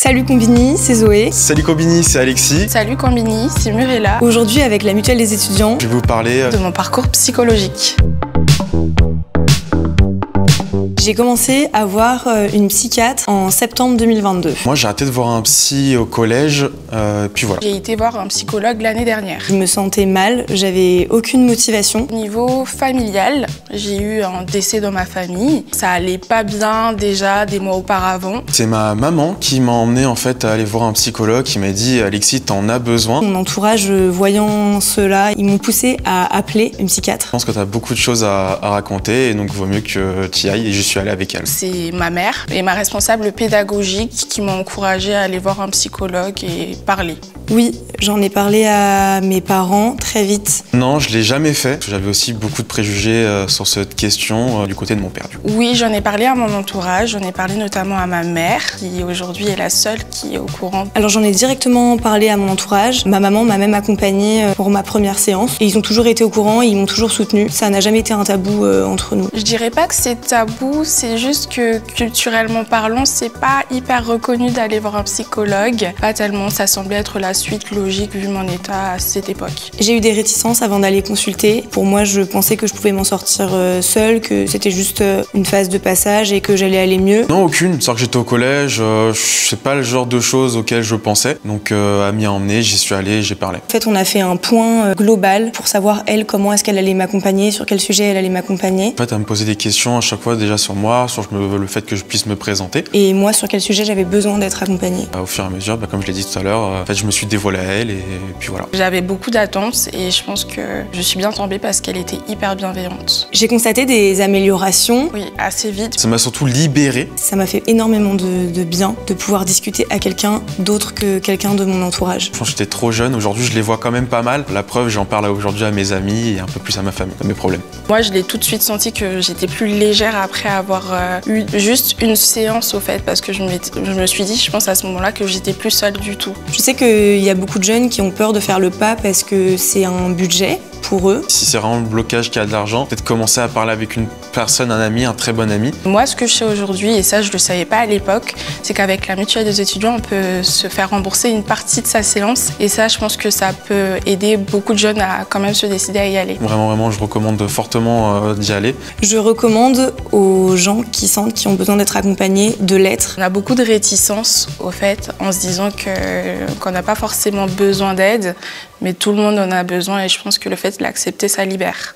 Salut Combini, c'est Zoé. Salut Combini, c'est Alexis. Salut Combini, c'est Murella. Aujourd'hui, avec la Mutuelle des étudiants, je vais vous parler de mon parcours psychologique. J'ai commencé à voir une psychiatre en septembre 2022. Moi, j'ai arrêté de voir un psy au collège, puis voilà. J'ai été voir un psychologue l'année dernière. Je me sentais mal, j'avais aucune motivation. Au niveau familial, j'ai eu un décès dans ma famille. Ça allait pas bien déjà des mois auparavant. C'est ma maman qui m'a emmené en fait à aller voir un psychologue qui m'a dit « Alexis, t'en as besoin ». Mon entourage, voyant cela, ils m'ont poussé à appeler une psychiatre. Je pense que t'as beaucoup de choses à raconter et donc il vaut mieux que tu y ailles et je suis allé avec elle. C'est ma mère et ma responsable pédagogique qui m'ont encouragée à aller voir un psychologue et parler. Oui, j'en ai parlé à mes parents très vite. Non, je l'ai jamais fait. J'avais aussi beaucoup de préjugés sur cette question du côté de mon père. Oui, j'en ai parlé à mon entourage, j'en ai parlé notamment à ma mère, qui aujourd'hui est la seule qui est au courant. Alors j'en ai directement parlé à mon entourage. Ma maman m'a même accompagnée pour ma première séance. Et ils ont toujours été au courant, ils m'ont toujours soutenue. Ça n'a jamais été un tabou entre nous. Je dirais pas que c'est tabou, c'est juste que culturellement parlant, c'est pas hyper reconnu d'aller voir un psychologue. Pas tellement, ça semblait être la suite logique vu mon état à cette époque. J'ai eu des réticences avant d'aller consulter. Pour moi, je pensais que je pouvais m'en sortir seule, que c'était juste une phase de passage et que j'allais aller mieux. Non, aucune. C'est que j'étais au collège, c'est pas le genre de choses auxquelles je pensais. Donc, Ami a emmené, j'y suis allé, j'ai parlé. En fait, on a fait un point global pour savoir, elle, comment est-ce qu'elle allait m'accompagner, sur quel sujet elle allait m'accompagner. En fait, elle me posait des questions à chaque fois déjà sur moi, sur le fait que je puisse me présenter. Et moi, sur quel sujet j'avais besoin d'être accompagnée. Au fur et à mesure, comme je l'ai dit tout à l'heure, en fait, je me suis dévoilé à elle et puis voilà. J'avais beaucoup d'attentes et je pense que je suis bien tombée parce qu'elle était hyper bienveillante. J'ai constaté des améliorations. Oui, assez vite. Ça m'a surtout libérée. Ça m'a fait énormément de bien de pouvoir discuter à quelqu'un d'autre que quelqu'un de mon entourage. Je pense que j'étais trop jeune, aujourd'hui je les vois quand même pas mal. La preuve, j'en parle aujourd'hui à mes amis et un peu plus à ma famille, à mes problèmes. Moi, je l'ai tout de suite senti que j'étais plus légère après avoir eu juste une séance au fait, parce que je me suis dit, je pense à ce moment-là, que j'étais plus seule du tout. Je sais qu'il y a beaucoup de jeunes qui ont peur de faire le pas parce que c'est un budget pour eux. Si c'est vraiment le blocage qui a de l'argent, peut-être commencer à parler avec une personne, un ami, un très bon ami. Moi, ce que je sais aujourd'hui, et ça je le savais pas à l'époque, c'est qu'avec la mutuelle des étudiants, on peut se faire rembourser une partie de sa séance. Et ça, je pense que ça peut aider beaucoup de jeunes à quand même se décider à y aller. Vraiment, je recommande fortement d'y aller. Je recommande aux gens qui sentent qu'ils ont besoin d'être accompagnés de l'être. On a beaucoup de réticence au fait, en se disant qu'on n'a pas forcément besoin d'aide, mais tout le monde en a besoin et je pense que le fait de l'accepter, ça libère.